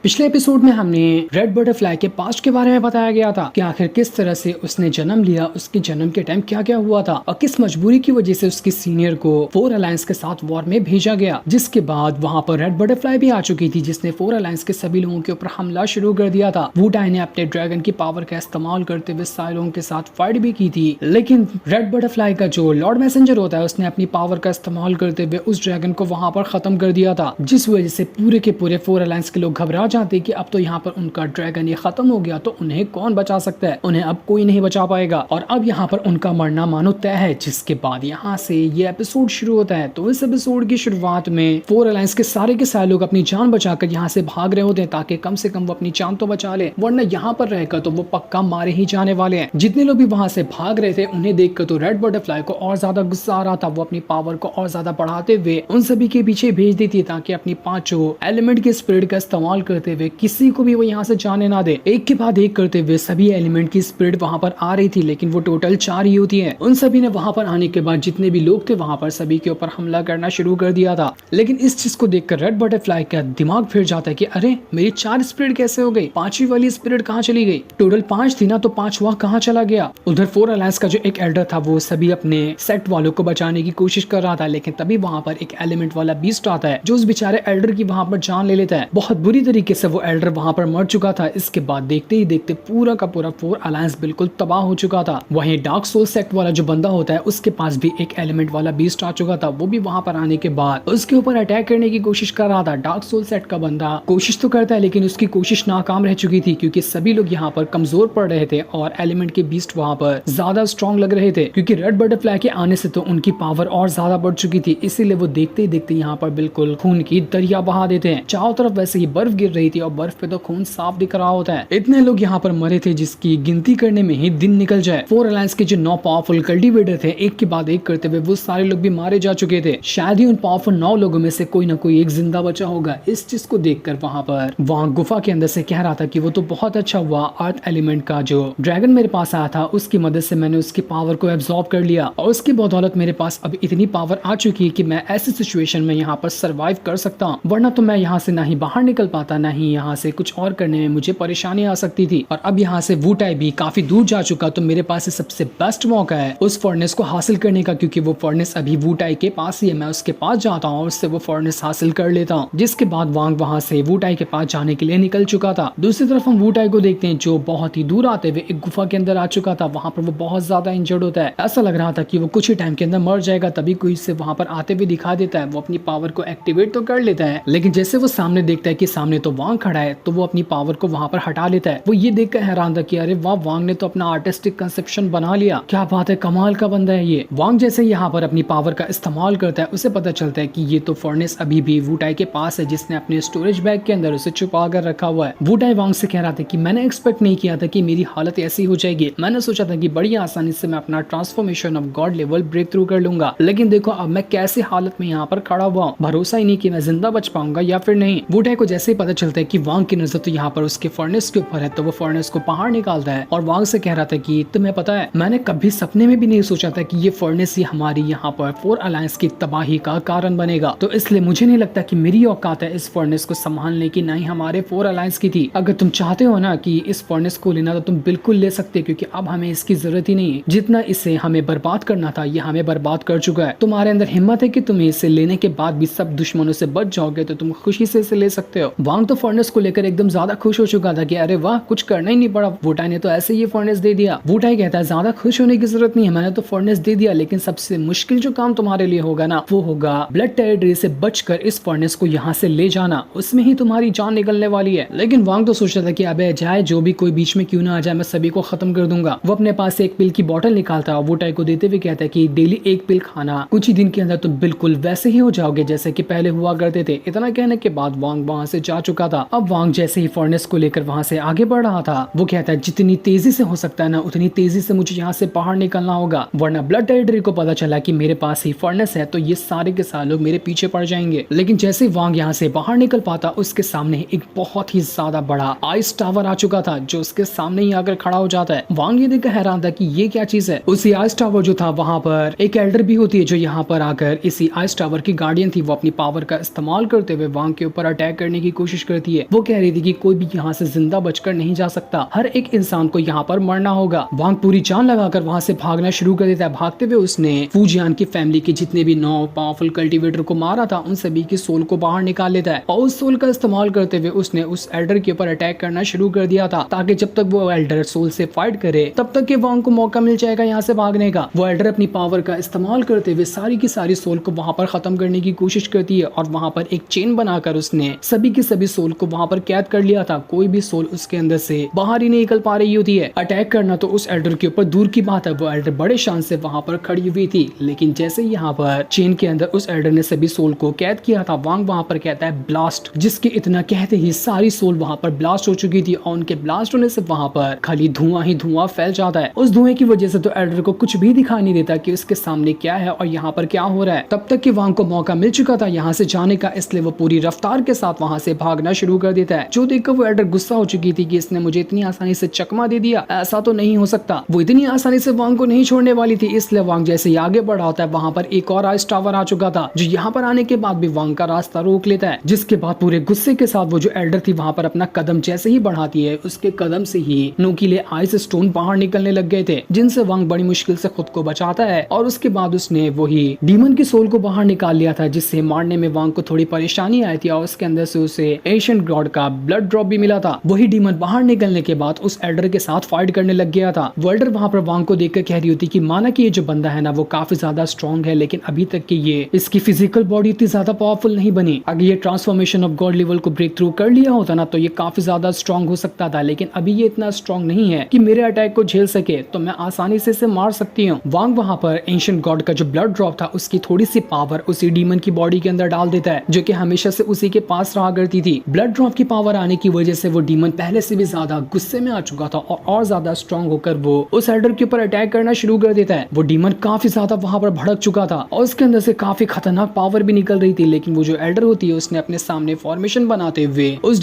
पिछले एपिसोड में हमने रेड बटरफ्लाई के पास्ट के बारे में बताया गया था कि आखिर किस तरह से उसने जन्म लिया, उसके जन्म के टाइम क्या क्या हुआ था और किस मजबूरी की वजह से उसके सीनियर को फोर अलायंस के साथ वॉर में भेजा गया। जिसके बाद वहां पर रेड बटरफ्लाई भी आ चुकी थी जिसने फोर अलायंस के सभी लोगों के ऊपर हमला शुरू कर दिया था। वुटाई ने अपने ड्रैगन की पावर का इस्तेमाल करते हुए सारे लोगों के साथ फाइट भी की थी, लेकिन रेड बटरफ्लाई का जो लॉर्ड मैसेंजर होता है उसने अपनी पावर का इस्तेमाल करते हुए उस ड्रैगन को वहां पर खत्म कर दिया था, जिस वजह से पूरे के पूरे फोर अलायंस के लोग घबरा जाते कि अब तो यहाँ पर उनका ड्रैगन ये खत्म हो गया, तो उन्हें कौन बचा सकता है, उन्हें अब कोई नहीं बचा पाएगा और अब यहाँ पर उनका मरना मानो तय है। जिसके बाद यहाँ से ये एपिसोड शुरू होता है। तो इस एपिसोड की शुरुआत में फोर अलायंस के सारे लोग अपनी जान बचाकर यहाँ से भाग रहे होते हैं ताकि कम से कम वो अपनी जान तो बचा ले, वरना यहाँ पर रहकर तो वो पक्का मारे ही जाने वाले हैं। जितने लोग भी वहां से भाग रहे थे उन्हें देखकर तो रेड बटरफ्लाई को और ज्यादा गुस्सा आ रहा था। वो अपनी पावर को और ज्यादा बढ़ाते हुए उन सभी के पीछे भेज दी थी ताकि अपनी पांचों एलिमेंट के स्पिरिट का इस्तेमाल करते हुए किसी को भी वो यहाँ से जाने ना दे। एक के बाद एक करते हुए सभी एलिमेंट की स्पिरिट वहां पर आ रही थी, लेकिन वो टोटल 4 ही होती है। उन सभी ने वहां पर आने के बाद जितने भी लोग थे वहां पर सभी के ऊपर हमला करना शुरू कर दिया था। लेकिन इस चीज को देखकर रेड बटरफ्लाई का दिमाग फिर जाता है कि अरे मेरी 4 स्पिरिट कैसे हो गई, 5वीं वाली स्पिरिट कहाँ चली गई, टोटल 5 थी ना, तो 5वां कहाँ चला गया। उधर फोर अलायंस का जो एक एल्डर था वो सभी अपने सेट वालों को बचाने की कोशिश कर रहा था, लेकिन तभी वहां पर एक एलिमेंट वाला बीस्ट आता है जो उस बेचारे एल्डर की वहां पर जान ले लेता है। बहुत बुरी तरीके से वो एल्डर वहां पर मर चुका था। इसके बाद देखते ही देखते पूरा का पूरा फोर अलायंस बिल्कुल तबाह हो चुका था। वहीं डार्क सोल सेट वाला जो बंदा होता है उसके पास भी एक एलिमेंट वाला बीस्ट आ चुका था। वो भी वहां पर आने के बाद उसके ऊपर अटैक करने की कोशिश कर रहा था। डार्क सोल सेट का बंदा कोशिश तो करता है लेकिन उसकी कोशिश नाकाम रह चुकी थी क्योंकि सभी लोग यहाँ पर कमजोर पड़ रहे थे और एलिमेंट के बीस्ट वहां पर ज्यादा स्ट्रॉन्ग लग रहे थे क्योंकि रेड बटरफ्लाई के आने से तो उनकी पावर और ज्यादा बढ़ चुकी थी। इसीलिए वो देखते ही देखते यहाँ पर बिल्कुल खून की दरिया बहा देते हैं। चारों तरफ वैसे ही बर्फ गिर रही थी और बर्फ पे तो खून साफ दिख रहा होता है। इतने लोग यहाँ पर मरे थे जिसकी गिनती करने में ही दिन निकल जाए। फोर अलायंस के जो 9 पावरफुल कल्टीवेटर थे एक के बाद एक करते हुए वो सारे लोग भी मारे जा चुके थे। शायद ही उन पावरफुल 9 लोगों में से कोई ना कोई एक जिंदा बचा होगा। इस चीज को देखकर वहां गुफा के अंदर से कह रहा था कि वो तो बहुत अच्छा हुआ अर्थ एलिमेंट का जो ड्रैगन मेरे पास आया था उसकी मदद से मैंने उसकी पावर को एब्जॉर्ब कर लिया और उसकी बदौलत मेरे पास अब इतनी पावर आ चुकी है कि मैं ऐसी सिचुएशन में यहाँ पर सर्वाइव कर सकता हूँ, वरना तो मैं यहाँ से ना ही बाहर निकल पाता ना ही यहाँ से कुछ और करने में मुझे परेशानी आ सकती थी। और अब यहाँ से वुटाई भी काफी दूर जा चुका, तो मेरे पास सबसे बेस्ट मौका है उस फर्नेस को हासिल करने का, क्योंकि वो फर्नेस अभी वुटाई के पास ही है। मैं उसके पास जाता हूँ और उससे वो फर्नेस हासिल कर लेता हूँ। जिसके बाद वांग वहां से वुटाई के पास जाने के लिए निकल चुका था। दूसरी तरफ हम वुटाई को देखते हैं जो बहुत ही दूर आते हुए एक गुफा के अंदर आ चुका था। वहां पर वो बहुत ज्यादा इंजर्ड होता है। ऐसा लग रहा था कि वो कुछ ही टाइम के अंदर मर जाएगा। तभी कोई उससे वहां पर आते हुए दिखा देता है। वो अपनी पावर को एक्टिवेट तो कर लेता है, लेकिन जैसे वो सामने देखता है कि सामने तो वांग खड़ा है तो वो अपनी पावर को वहां पर हटा लेता है। वो ये देखकर हैरान था कि अरे वाह, वांग ने तो अपना आर्टिस्टिक कंसेप्शन बना लिया, क्या बात है, कमाल का बंदा है ये। वांग जैसे यहाँ पर अपनी पावर का इस्तेमाल करता है उसे पता चलता है कि ये तो फर्नेस अभी भी वुटाई के पास है जिसने अपने स्टोरेज बैग के अंदर उसे छुपा कर रखा हुआ है। वुटाई वांग से कह रहा था कि मैंने एक्सपेक्ट नहीं किया था कि मेरी हालत ऐसी हो जाएगी। मैंने सोचा था कि बड़ी आसानी से मैं अपना transformation of god level breakthrough कर लूंगा, लेकिन देखो अब मैं कैसी हालत में यहाँ पर खड़ा हुआ हूँ। भरोसा ही नहीं कि मैं जिंदा बच पाऊंगा या फिर नहीं। वुटाई को जैसे ही पता चलता है कि वांग की नजर तो यहाँ पर उसके फर्नेस के ऊपर है, तो वो फर्नेस को बाहर निकालता है और वांग से कह रहा था कि तुम्हें पता है मैंने कभी सपने में भी नहीं सोचा था कि ये फर्नेस ही हमारी यहाँ पर फोर अलायंस की तबाही का कारण बनेगा, तो इसलिए मुझे नहीं लगता कि मेरी औकात है इस फर्नेस को संभालने की, नहीं हमारे फोर अलायंस की थी। अगर तुम चाहते हो ना कि इस फर्नेस को लेना तो तुम बिल्कुल ले सकते, क्योंकि अब हमें इसकी जरूरत ही नहीं है। जितना इसे हमें बर्बाद करना था ये हमें बर्बाद कर चुका है। तुम्हारे अंदर हिम्मत है कि तुम इसे लेने के बाद भी सब दुश्मनों से बच जाओगे तो तुम खुशी से इसे ले सकते हो। वांग तो फर्नेस को लेकर एकदम ज्यादा खुश हो चुका था कि अरे वाह, कुछ करना ही नहीं पड़ा, वुटाई ने तो ऐसे ही फर्नेस दे दिया। वुटाई कहता है ज्यादा खुश होने की जरूरत नहीं है, मैंने तो फर्नेस दे दिया, लेकिन सबसे मुश्किल जो काम तुम्हारे लिए होगा ना वो होगा ब्लड टेरिटरी से बचकर इस फर्नेस को यहाँ से ले जाना, उसमें ही तुम्हारी जान निकलने वाली है। लेकिन वांग तो सोच रहा था कि अबे जाए, जो भी कोई बीच में क्यों ना आ जाए, मैं सभी को खत्म कर दूंगा। वो अपने पास से एक पिल की बोतल निकालता है और वुटाई को देते हुए कहता है कि डेली एक पिल खाना, कुछ ही दिन के अंदर तुम बिल्कुल वैसे ही हो जाओगे जैसे कि पहले हुआ करते थे। इतना कहने के बाद वांग वहां से जा चुका था। अब वांग जैसे ही फर्नेस को लेकर वहां से आगे बढ़ रहा था वो कहता है जितनी तेजी से हो सकता है ना उतनी तेजी से मुझे यहाँ से बाहर निकलना होगा, वरना ब्लड टेरिटरी को पता चला कि मेरे पास ही फर्नेस है तो ये सारे के सारे लोग मेरे पीछे पड़ जाएंगे। लेकिन जैसे ही वांग यहाँ से बाहर निकल पाता उसके सामने एक बहुत ही ज्यादा बड़ा आइस टावर आ चुका था जो उसके सामने ही आकर खड़ा हो जाता है। वांग ये देखकर हैरान था कि ये क्या चीज है। उसी आइस टावर जो था वहां पर एक एल्डर भी होती है जो यहाँ पर आकर इसी आइस टावर की गार्डियन थी। वो अपनी पावर का इस्तेमाल करते हुए वांग के ऊपर अटैक करने की कोशिश करती है। वो कह रही थी कि कोई भी यहाँ से जिंदा बचकर नहीं जा सकता, हर एक इंसान को यहाँ पर मरना होगा। वांग पूरी जान लगाकर वहाँ से भागना शुरू कर देता है। भागते हुए उसने फूजियान की फैमिली के जितने भी 9 पावरफुल कल्टीवेटर को मारा था उन सभी की सोल को बाहर निकाल लेता है और उस सोल का इस्तेमाल करते हुए उसने उस एल्डर के ऊपर अटैक करना शुरू कर दिया था, ताकि जब तक वो एल्डर सोल से फाइट करे तब तक के वांग को मौका मिल जाएगा यहाँ से भागने का। वो एल्डर अपनी पावर का इस्तेमाल करते हुए सारी की सारी सोल को वहाँ पर खत्म करने की कोशिश करती है और वहाँ पर एक चेन बनाकर उसने सभी की सभी सोल को वहाँ पर कैद कर लिया था। कोई भी सोल उसके अंदर से बाहर ही नहीं निकल पा रही होती है। अटैक करना तो उस एल्डर के ऊपर दूर की बात है, वो एल्डर बड़े शान से वहाँ पर खड़ी हुई थी, लेकिन जैसे यहाँ पर चेन के अंदर उस एल्डर ने सभी सोल को कैद किया था, वांग वहाँ पर कहता है ब्लास्ट, जिसके इतना कहते ही सारी सोल वहाँ पर ब्लास्ट हो चुकी थी और उनके ब्लास्ट होने से वहाँ पर खाली धुआं ही धुआं फैल जाता है। उस धुएं की वजह से तो एल्डर को कुछ भी दिखाई नहीं देता कि उसके सामने क्या है और यहाँ पर क्या हो रहा है। तब तक कि वांग को मौका मिल चुका था यहाँ से जाने का, इसलिए वो पूरी रफ्तार के साथ वहाँ से भागना शुरू कर देता है। जो देखकर वो एल्डर गुस्सा हो चुकी थी कि इसने मुझे इतनी आसानी से चकमा दे दिया, ऐसा तो नहीं हो सकता। वो इतनी आसानी से वांग को नहीं छोड़ने वाली थी, इसलिए वांग जैसे ही आगे बढ़ा होता है वहाँ पर एक और आइस टावर आ चुका था, जो यहाँ पर आने के बाद भी वांग का रास्ता रोक लेता है। जिसके बाद पूरे गुस्से के साथ वो जो एल्डर थी वहाँ पर अपना कदम जैसे ही बढ़ाती है, उसके कदम से ही नुकीले आइस स्टोन बाहर निकलने लग गए थे, जिनसे वांग बड़ी मुश्किल से खुद को बचाता है और उसके बाद उसने वही डीमन की सोल को बाहर निकाल लिया था, जिससे मारने में वांग को थोड़ी परेशानी आई थी और उसके अंदर से उसे एशियन गॉड का ब्लड ड्रॉप भी मिला था। वही डीमन बाहर निकलने के बाद उस एल्डर के साथ फाइट करने लग गया था। वो एल्डर वहाँ पर वांग को देखकर कह रही होती कि माना कि ये जो बंदा है ना वो काफी ज्यादा स्ट्रॉन्ग है, लेकिन अभी तक कि ये इसकी फिजिकल बॉडी इतनी ज्यादा पावरफुल नहीं बनी। अगर ये ट्रांसफॉर्मेशन ऑफ गॉड लेवल को ब्रेक थ्रू कर लिया होता ना तो ये काफी ज्यादा स्ट्रॉन्ग हो सकता था, लेकिन अभी ये इतना स्ट्रॉन्ग नहीं है कि मेरे अटैक को झेल सके, तो मैं आसानी से इसे मार सकती हूँ। वांग वहाँ पर एंशिएंट गॉड का जो ब्लड ड्रॉप था उसकी थोड़ी सी पावर उसी डीमन की बॉडी के अंदर डाल देता है, जो कि हमेशा से उसी के पास रहा करती थी। ब्लड ड्रॉप की पावर आने की वजह से वो डीमन पहले से भी ज्यादा गुस्से में आ चुका था और ज्यादा स्ट्रॉन्ग होकर वो उस एल्डर के ऊपर अटैक करना शुरू कर देता है। वो डीमन काफी ज्यादा वहाँ पर भड़क चुका था और उसके अंदर से काफी खतरनाक पावर भी निकल रही थी, लेकिन वो जो एल्डर होती है उसने अपने सामने फॉर्मेशन बनाते हुए उस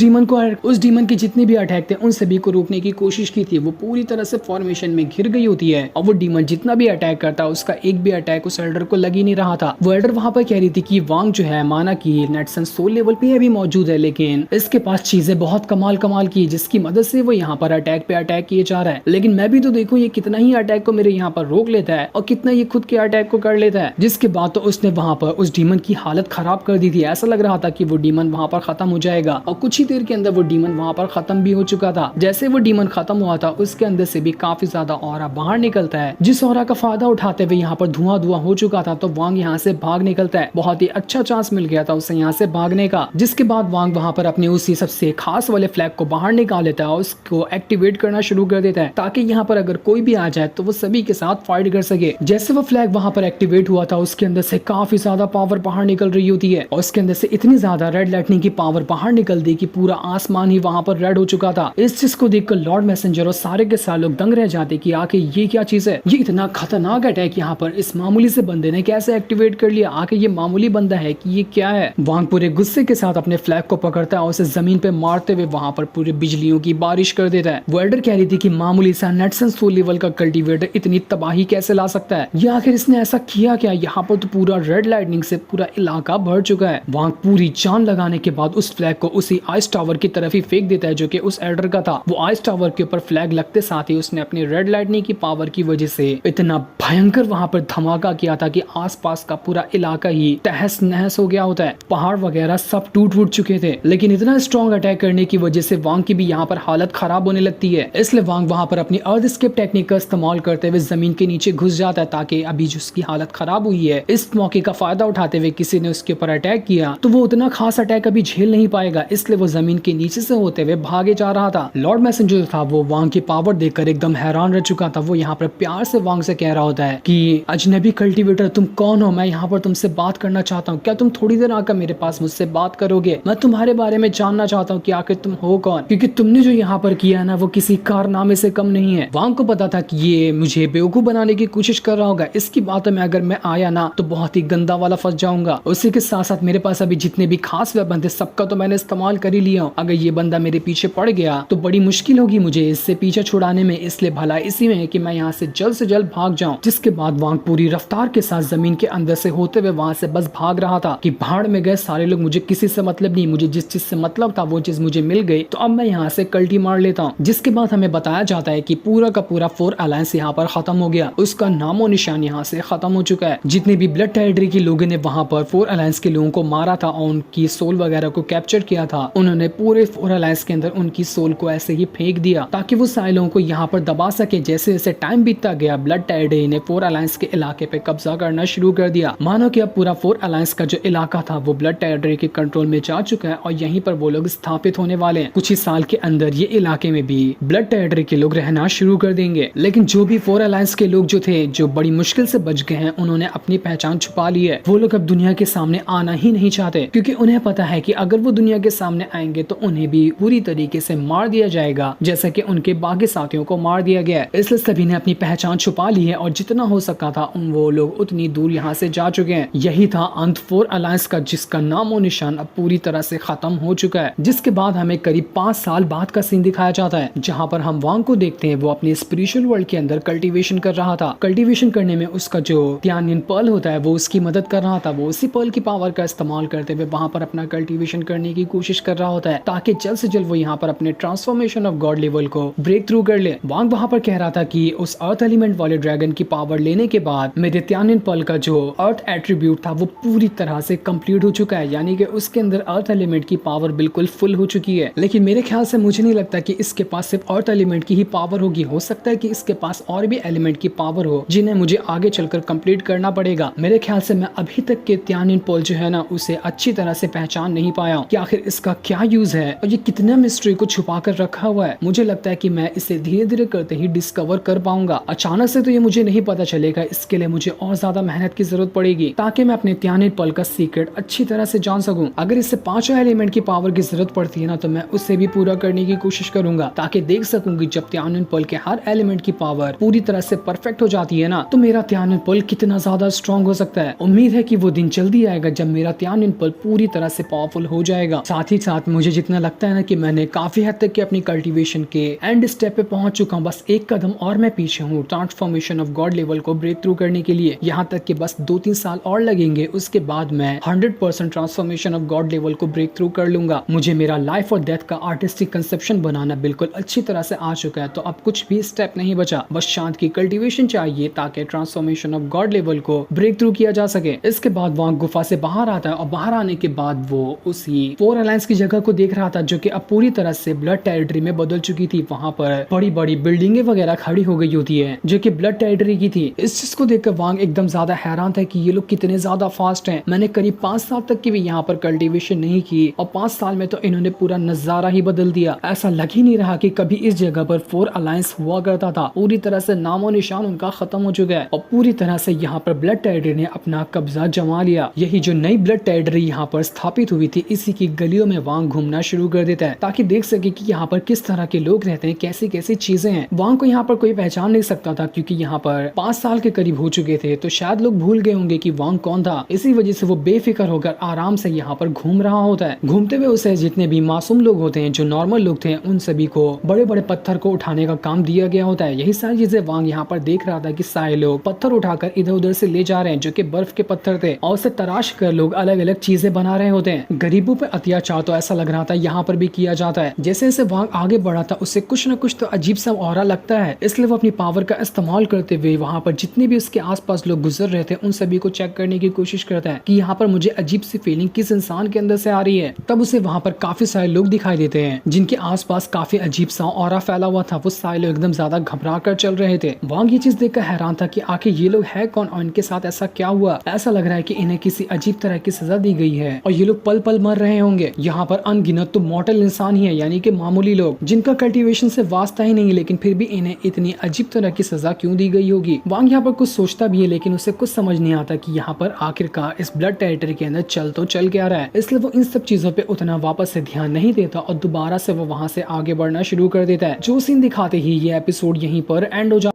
डीमन के जितने भी अटैक थे उन सभी को रोकने की कोशिश की थी। वो पूरी तरह से फॉर्मेशन में घिर गई होती है और वो डीमन जितना भी अटैक करता है उसका एक भी अटैक उस एल्डर को लग ही नहीं रहा था। वो एल्डर वहाँ पर कह रही थी कि वांग जो है माना कि नेटसन सोल लेवल पे भी मौजूद है, लेकिन इसके पास चीजें बहुत कमाल की जिसकी मदद से वो यहाँ पर अटैक पे अटैक किए जा रहा है, लेकिन मैं भी तो देखूं ये कितना ही अटैक को मेरे यहाँ पर रोक लेता है और कितना ये खुद के अटैक को कर लेता है। जिसके बाद तो उसने वहाँ पर उस डीमन की हालत खराब कर दी थी। ऐसा लग रहा था कि वो डीमन वहाँ पर खत्म हो जाएगा और कुछ ही देर के अंदर वो डीमन वहाँ पर खत्म भी हो चुका था। जैसे वो डीमन खत्म हुआ था उसके अंदर से भी काफी ज्यादा ऑरा बाहर निकलता है, जिस ऑरा का फायदा उठाते हुए यहाँ पर धुआं हो चुका था, तो वांग यहाँ से भाग निकलता है। बहुत ही अच्छा चांस मिल गया था उसे यहाँ से भागने का। जिसके बाद वांग वहाँ पर अपने उसी सबसे खास वाले फ्लैग को बाहर निकाल लेता है और उसको एक्टिवेट करना शुरू कर देता है, ताकि यहाँ पर अगर कोई भी आ जाए तो वो सभी के साथ फाइट कर सके। जैसे वो फ्लैग वहाँ पर एक्टिवेट हुआ था उसके अंदर से काफी ज्यादा पावर बाहर निकल रही होती है और उसके अंदर से इतनी ज्यादा रेड लाइटनिंग की पावर बाहर निकल दी कि पूरा आसमान ही वहाँ पर रेड हो चुका था। इस चीज को देखकर लॉर्ड मैसेंजर और सारे के सारे लोग दंग रह जाते कि आके ये क्या चीज है, ये इतना खतरनाक अटैक यहाँ पर इस मामूली से बंदे ने कैसे एक्टिवेट कर लिया, आके ये मामूली बंदा है कि ये क्या है। वांग पूरे गुस्से के साथ अपने फ्लैग को पकड़ता है और उसे जमीन पे मारते हुए वहाँ पर पूरे बिजलियों की बारिश कर देता है। वो एल्डर कह रही थी कि मामूली सा नेटसन सोल लेवल का कल्टीवेटर इतनी तबाही कैसे ला सकता है, ये आखिर इसने ऐसा किया क्या। यहाँ पर तो पूरा रेड लाइटनिंग से पूरा इलाका भर चुका है। वांग पूरी जान लगाने के बाद उस फ्लैग को उसी आइस टावर की तरफ ही फेंक देता है जो कि उस एल्डर का था। वो आइस टावर के ऊपर फ्लैग लगते साथ ही उसने अपनी रेड लाइटनिंग की पावर की वजह से इतना भयंकर वहाँ पर धमाका किया था कि आसपास का पूरा इलाका ही तहस नहस हो गया होता है। पहाड़ वगैरह सब टूट चुके थे, लेकिन इतना स्ट्रॉन्ग अटैक करने की वजह से वांग की भी यहाँ पर हालत खराब होने लगती है। इसलिए वांग वहाँ पर अपनी अर्थ स्केप टेक्निक का इस्तेमाल करते हुए जमीन के नीचे घुस जाता है, ताकि अभी जो उसकी हालत खराब हुई है इस मौके का फायदा उठाते हुए किसी ने उसके ऊपर अटैक किया तो वो उतना खास अटैक अभी झेल नहीं पाएगा, इसलिए वो जमीन के नीचे से होते हुए भागे जा रहा था। लॉर्ड मैसेंजर था वो वांग की पावर देखकर एकदम हैरान रह चुका था। वो यहाँ पर प्यार से वांग से कह रहा होता है कि अजनबी कल्टीवेटर तुम कौन हो, मैं यहाँ पर तुमसे बात करना चाहता हूँ, क्या तुम थोड़ी देर आकर मेरे पास मुझसे बात करोगे, मैं तुम्हारे बारे में जानना चाहता हूँ कि आखिर तुम हो कौन, क्योंकि तुमने जो यहाँ पर किया है ना वो किसी कारनामे से कम नहीं है। वांग को पता था कि ये मुझे बेवकूफ बनाने की कोशिश कर रहा होगा, इसकी बातों में अगर मैं आया ना तो बहुत ही गंदा वाला फंस जाऊंगा। उसी के साथ साथ मेरे पास अभी जितने भी खास वेपन थे सबका तो मैंने इस्तेमाल कर ही लिया, अगर ये बंदा मेरे पीछे पड़ गया तो बड़ी मुश्किल होगी मुझे इससे पीछे छुड़ाने में, इसलिए भला इसी में है कि मैं यहाँ से जल्द भाग जाऊं। जिसके बाद वांग पूरी रफ्तार के साथ जमीन के अंदर से होते हुए वहां से बस भाग रहा था कि भाड़ में गए सारे लोग, मुझे किसी से मतलब नहीं, मुझे जिस जिससे मतलब था वो चीज मुझे मिल गई, तो अब मैं यहाँ से कल्टी मार लेता हूँ। जिसके बाद हमें बताया जाता है कि पूरा का पूरा फोर अलायंस यहाँ पर खत्म हो गया, उसका नामो निशान यहाँ से खत्म हो चुका है। जितने भी ब्लड टेरिटरी के लोगों ने वहां पर फोर अलायंस के लोगों को मारा था और उनकी सोल वगैरह को कैप्चर किया था, उन्होंने पूरे फोर अलायंस के अंदर उनकी सोल को ऐसे ही फेंक दिया ताकि वो सारे लोगों को यहाँ पर दबा सके। जैसे जैसे टाइम बीतता गया, ब्लड टेरिटरी ने फोर अलायंस के इलाके पे कब्जा करना शुरू कर दिया। मानो कि अब पूरा फोर अलायंस का जो इलाका था वो ब्लड टेरिटरी के कंट्रोल में जा चुका है और यहीं पर वो लोग स्थापित होने वाले हैं। कुछ ही साल के अंदर ये इलाके में भी ब्लड टेरिटरी के लोग रहना शुरू कर देंगे। लेकिन जो भी फोर अलायंस के लोग जो थे, जो बड़ी मुश्किल से बच गए हैं, उन्होंने अपनी पहचान छुपा ली है। वो लोग अब दुनिया के सामने आना ही नहीं चाहते, क्योंकि उन्हें पता है कि अगर वो दुनिया के सामने आएंगे तो उन्हें भी पूरी तरीके से मार दिया जाएगा, जैसा कि उनके बाकी साथियों को मार दिया गया है। इसलिए सभी ने अपनी पहचान छुपा ली है और जितना हो सका था वो लोग उतनी दूर यहाँ से जा चुके हैं। यही था अंत फोर अलायंस का, जिसका नामो निशान अब पूरी तरह से खत्म हो चुका है। जिसके बाद हमें करीब 5 साल बाद का सीन दिखाया जाता है, जहाँ पर हम वांग को देखते हैं वो अपने स्पिरिचुअल वर्ल्ड के अंदर कल्टीवेशन कर रहा था। कल्टीवेशन करने में उसका जो त्यानिन पर्ल होता है वो उसकी मदद कर रहा था। वो उसी पर्ल की पावर का इस्तेमाल करते हुए वहां पर अपना कल्टीवेशन करने की कोशिश कर रहा होता है, ताकि जल्द से जल्द वो यहाँ पर अपने ट्रांसफॉर्मेशन ऑफ गॉड लेवल को ब्रेक थ्रू कर ले। वांग वहां पर कह रहा था कि उस अर्थ एलिमेंट वाले ड्रैगन की पावर लेने के बाद मेरे त्यानिन पर्ल का जो अर्थ एट्रीब्यूट था वो पूरी तरह से कंप्लीट हो चुका है, यानी कि उसके अंदर अर्थ एलिमेंट की पावर बिल्कुल फुल हो चुकी है। लेकिन मेरे ख्याल से मुझे नहीं लगता कि इसके पास सिर्फ अर्थ एलिमेंट की ही पावर होगी। हो सकता है कि इसके पास और भी एलिमेंट की पावर हो, जिन्हें मुझे आगे चलकर कंप्लीट करना पड़ेगा। मेरे ख्याल से मैं अभी तक के त्यानिन पर्ल जो है ना, उसे अच्छी तरह से पहचान नहीं पाया कि आखिर इसका क्या यूज है और ये कितना मिस्ट्री को छुपा कर रखा हुआ है। मुझे लगता है कि मैं इसे धीरे धीरे करते ही डिस्कवर कर पाऊंगा। अचानक से तो ये मुझे नहीं पता चलेगा, इसके लिए मुझे और ज्यादा मेहनत की जरूरत पड़ेगी ताकि मैं अपने त्यानिन पर्ल का सीक्रेट अच्छी तरह से जान सकूं। अगर इससे 5 एलिमेंट की पावर की जरूरत पड़ती है ना, तो मैं उससे भी पूरा करने की कोशिश करूंगा, ताकि देख सकूं कि जब त्यानिन पर्ल के हर एलिमेंट की पावर पूरी तरह से परफेक्ट हो जाती है ना, तो मेरा त्यानिन पर्ल कितना ज्यादा स्ट्रॉन्ग हो सकता है। उम्मीद है कि वो दिन जल्दी आएगा जब मेरा त्यानिन पर्ल पूरी तरह से पावरफुल हो जाएगा। साथ ही साथ मुझे जितना लगता है ना कि मैंने काफी हद तक की अपनी कल्टीवेशन के एंड स्टेप पे पहुंच चुका हूँ। बस एक कदम और मैं पीछे हूँ ट्रांसफॉर्मेशन ऑफ गॉड लेवल को ब्रेक थ्रू करने के लिए। यहाँ तक कि बस 2-3 साल और लगेंगे, उसके बाद मैं 100% ट्रांसफॉर्मेशन ऑफ गॉड लेवल को ब्रेक थ्रू कर लूंगा। मुझे मेरा लाइफ और डेथ का आर्टिस्टिक कंसेप्शन बनाना बिल्कुल अच्छी तरह से आ चुका है, तो अब कुछ भी स्टेप नहीं बचा। बस शांत की कल्टीवेशन चाहिए ताकि ट्रांसफॉर्मेशन ऑफ गॉड लेवल को ब्रेक थ्रू किया जा सके। इसके बाद वहाँ गुफा से बाहर आता है और बाहर आने के बाद वो उसी फोर अलायंस की जगह को देख रहा था, जो कि अब पूरी तरह से ब्लड टेरिटरी में बदल चुकी थी। वहाँ पर बड़ी बड़ी बिल्डिंगे वगैरह खड़ी हो गई होती है, जो कि ब्लड टेरिटरी की थी। इस चीज को देखकर वांग एकदम ज्यादा हैरान था कि ये लोग कितने ज्यादा फास्ट हैं। मैंने करीब 5 साल तक की भी यहाँ पर कल्टीवेशन नहीं की और 5 साल में तो इन्होंने पूरा नजारा ही बदल दिया। ऐसा लग ही नहीं रहा कि कभी इस जगह पर फोर अलायंस हुआ करता था। पूरी तरह से नामो निशान उनका खत्म हो चुका है और पूरी तरह से यहाँ पर ब्लड टेरिटरी ने अपना कब्जा जमा लिया। यही जो नई ब्लड टेरिटरी यहाँ पर स्थापित हुई थी, इसी की गलियों में वांग घूमना शुरू कर देता है ताकि देख सके कि यहाँ पर किस तरह के लोग रहते हैं, कैसी कैसी चीजें हैं। वांग को यहाँ पर कोई पहचान नहीं सकता था, क्योंकि यहाँ पर 5 साल के करीब हो चुके थे, तो शायद लोग भूल गए होंगे कि वांग कौन था। इसी वजह से वो बेफिक्र होकर आराम से यहाँ पर घूम रहा होता है। घूमते हुए उसे जितने भी मासूम लोग होते हैं, जो नॉर्मल लोग थे, उन सभी को बड़े बड़े पत्थर को उठाने का काम दिया गया होता है। यही सारी चीजें वांग यहाँ पर देख रहा था कि सारे लोग पत्थर उठाकर इधर उधर से ले जा रहे हैं, जो कि बर्फ के पत्थर थे, और उसे तराश कर लोग अलग अलग चीजें बना रहे होते हैं। गरीबों पे अत्याचार तो ऐसा लग रहा था यहाँ पर भी किया जाता है। जैसे जैसे वांग आगे बढ़ा था, उससे कुछ न कुछ तो अजीब सा ऑरा लगता है। इसलिए वो अपनी पावर का इस्तेमाल करते हुए वहाँ पर जितने भी उसके आसपास लोग गुजर रहे थे, उन सभी को चेक करने की कोशिश करता है कि यहाँ पर मुझे अजीब सी फीलिंग किस इंसान के अंदर से आ रही है। तब उसे वहाँ पर काफी सारे लोग दिखाई देते हैं, जिनके आसपास काफी अजीब सा ऑरा फैला हुआ था। वो सारे लोग एकदम ज्यादा घबरा कर चल रहे थे। वांग ये चीज देखकर हैरान था कि आखिर ये लोग है कौन और इनके साथ ऐसा क्या हुआ। ऐसा लग रहा है कि इन्हें किसी अजीब तरह की सजा दी गई है और ये लोग पल पल मर रहे होंगे। यहाँ पर अनगिनत तो मॉर्टल इंसान ही है, यानी कि मामूली लोग, जिनका कल्टीवेशन से वास्ता ही नहीं, लेकिन फिर भी इन्हें इतनी अजीब तरह की सजा क्यों दी गई होगी। वांग यहाँ पर कुछ सोचता भी है, लेकिन उसे कुछ समझ नहीं आता कि यहाँ पर आखिरकार इस ब्लड टेरिटरी के अंदर चल तो चल क्या रहा है। इसलिए वो इन सब चीजों पे उतना वापस से ध्यान नहीं देता और दोबारा से वो वहाँ से आगे बढ़ना शुरू कर देता है। जो सीन दिखाते ही ये एपिसोड यहीं पर एंड हो जाता है।